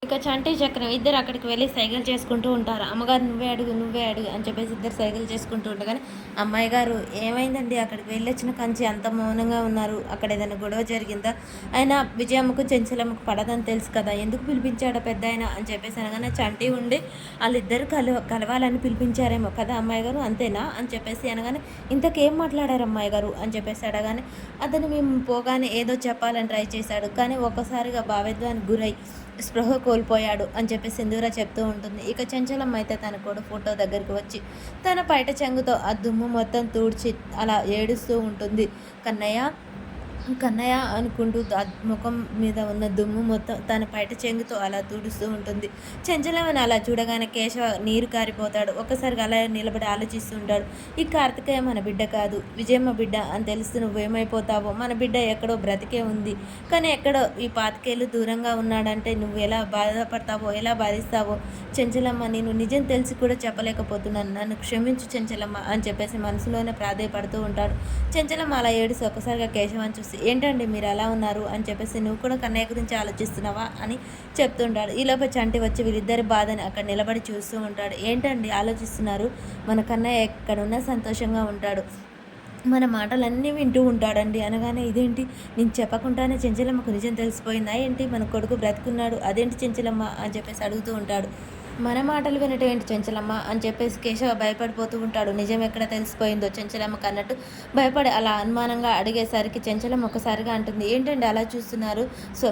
ఇక చంటి చక్రం ఇద్దరు అక్కడికి వెళ్ళి సైకిల్ చేసుకుంటూ ఉంటారు. అమ్మగారు నువ్వే అడుగు నువ్వే అడుగు అని చెప్పేసి ఇద్దరు సైకిల్ చేసుకుంటూ ఉండగానే అమ్మాయి గారు ఏమైందండి, అక్కడికి వెళ్ళొచ్చిన కంచి అంత మౌనంగా ఉన్నారు, అక్కడ ఏదైనా గొడవ జరిగిందా, అయినా విజయమ్మకు చెంచలమ్మకు పడదని తెలుసు కదా, ఎందుకు పిలిపించాడా పెద్ద ఆయన అని చెప్పేసి అనగానే చంటి ఉండి వాళ్ళిద్దరు కలవాలని పిలిపించారేమో కదా అమ్మాయి గారు, అంతేనా అని చెప్పేసి అనగానే ఇంతకేం మాట్లాడారు అమ్మాయి గారు అని చెప్పేసి అడగానే అతను మేము పోగానే ఏదో చెప్పాలని ట్రై చేశాడు, కానీ ఒక్కసారిగా భావోద్వేగానికి గురై స్పృహ కోల్పోయాడు అని చెప్పి సింధూర చెప్తూ ఉంటుంది. ఇక చెంచలమ్మ అయితే తన కూడా ఫోటో దగ్గరికి వచ్చి తన పైట చెంగుతో ఆ దుమ్ము మొత్తం తుడిచి అలా ఏడుస్తూ ఉంటుంది. కన్నయ్య కన్నయ్య అనుకుంటూ ముఖం మీద ఉన్న దుమ్ము మొత్తం తన పైట చెంగుతో అలా తుడుస్తూ ఉంటుంది. చెంచలమ్మని అలా చూడగానే కేశవ నీరు కారిపోతాడు. ఒక్కసారిగా అలా నిలబడి ఆలోచిస్తూ ఉంటాడు. ఈ కార్తికేయ మన బిడ్డ కాదు, విజయమ్మ బిడ్డ అని తెలుస్తూ నువ్వేమైపోతావో, మన బిడ్డ ఎక్కడో బ్రతికే ఉంది, కానీ ఎక్కడో ఈ పాతికేళ్ళు దూరంగా ఉన్నాడంటే నువ్వు ఎలా బాధపడతావో, ఎలా బాధిస్తావో చెంచలమ్మ, నేను నిజం తెలిసి కూడా చెప్పలేకపోతున్నాను, నన్ను క్షమించు చెంచలమ్మ అని చెప్పేసి మనసులోనే ప్రాధేయపడుతూ ఉంటాడు. చెంచలమ్మ అలా ఏడుసి ఒక్కసారిగా కేశవాన్ని చూసి ఏంటండి మీరు ఎలా ఉన్నారు అని చెప్పేసి నువ్వు కూడా కన్నయ్య గురించి ఆలోచిస్తున్నావా అని చెప్తుంటాడు. ఈలోపే చంటి వచ్చి వీళ్ళిద్దరి బాధని అక్కడ నిలబడి చూస్తూ ఉంటాడు. ఏంటండి ఆలోచిస్తున్నారు, మన కన్నయ్య ఎక్కడున్నా సంతోషంగా ఉంటాడు, మన మాటలన్నీ వింటూ ఉంటాడండి అనగానే ఇదేంటి నేను చెప్పకుండానే చెంచలమ్మకు నిజం తెలిసిపోయిందా ఏంటి, మన కొడుకు బ్రతుకున్నాడు అదేంటి చెంచలమ్మ అని చెప్పేసి అడుగుతూ ఉంటాడు. మన మాటలు వినటం ఏంటి చెంచలమ్మ అని చెప్పేసి కేశవ భయపడిపోతూ ఉంటాడు. నిజం ఎక్కడ తెలిసిపోయిందో చెంచలమ్మకు అన్నట్టు భయపడి అలా అనుమానంగా అడిగేసరికి చెంచలమ్మ ఒకసారిగా అంటుంది, ఏంటండి అలా చూస్తున్నారు,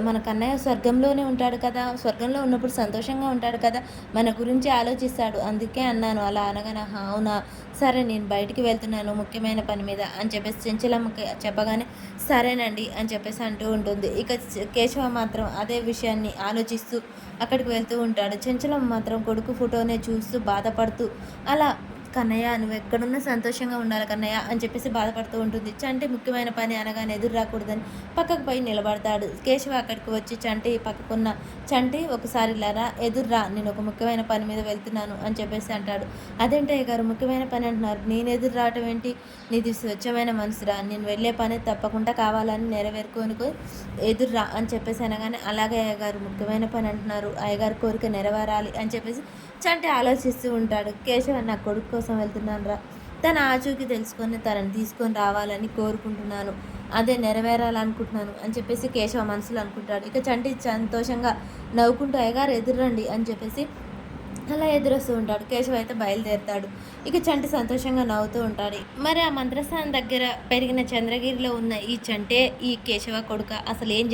మన కన్నయ్య స్వర్గంలోనే ఉంటాడు కదా, స్వర్గంలో ఉన్నప్పుడు సంతోషంగా ఉంటాడు కదా, మన గురించి ఆలోచిస్తాడు, అందుకే అన్నాను అలా అనగానే అవునా సరే నేను బయటికి వెళ్తున్నాను ముఖ్యమైన పని మీద అని చెప్పేసి చెంచలమ్మకి చెప్పగానే సరేనండి అని చెప్పేసి అంటూ ఉంటుంది. ఇక కేశవ మాత్రం అదే విషయాన్ని ఆలోచిస్తూ అక్కడికి వెళ్తూ ఉంటాడు. చెంచలమ్మ మాత్రం కొడుకు ఫోటోనే చూస్తూ బాధపడుతూ అలా కన్నయ్య నువ్వు ఎక్కడున్నా సంతోషంగా ఉండాలి కన్నయ్య అని చెప్పేసి బాధపడుతూ ఉంటుంది. చంటి ముఖ్యమైన పని అనగానే ఎదురు రాకూడదని పక్కకు పోయి నిలబడతాడు. కేశవ అక్కడికి వచ్చి చంటి పక్కకున్న చంటి ఒకసారి లారా ఎదురురా, నేను ఒక ముఖ్యమైన పని మీద వెళ్తున్నాను అని చెప్పేసి అంటాడు. అదేంటయ్య గారు ముఖ్యమైన పని అంటున్నారు, నేను ఎదురు రావటం ఏంటి, నీది స్వచ్ఛమైన మనసురా, నేను వెళ్ళే పని తప్పకుండా కావాలని నెరవేరుకొని ఎదురురా అని చెప్పేసి అనగానే అలాగే అయ్యగారు ముఖ్యమైన పని అంటున్నారు, అయ్యగారి కోరిక నెరవేరాలి అని చెప్పేసి చంటి ఆలోచిస్తూ ఉంటాడు. కేశవ నా కొడుకు కోసం వెళ్తున్నాను రా, తన ఆచూకీ తెలుసుకొని తనని తీసుకొని రావాలని కోరుకుంటున్నాను, అదే నెరవేరాలనుకుంటున్నాను అని చెప్పేసి కేశవ మనసులో అనుకుంటాడు. ఇక చంటి సంతోషంగా నవ్వుకుంటూ అయ్యగారు ఎదురండి అని చెప్పేసి అలా ఎదురొస్తూ ఉంటాడు. కేశవ అయితే బయలుదేరుతాడు. ఇక చంటి సంతోషంగా నవ్వుతూ ఉంటాడు. మరి ఆ మంత్రస్థానం దగ్గర పెరిగిన చంద్రగిరిలో ఉన్న ఈ చంటే ఈ కేశవ కొడుక, అసలు ఏం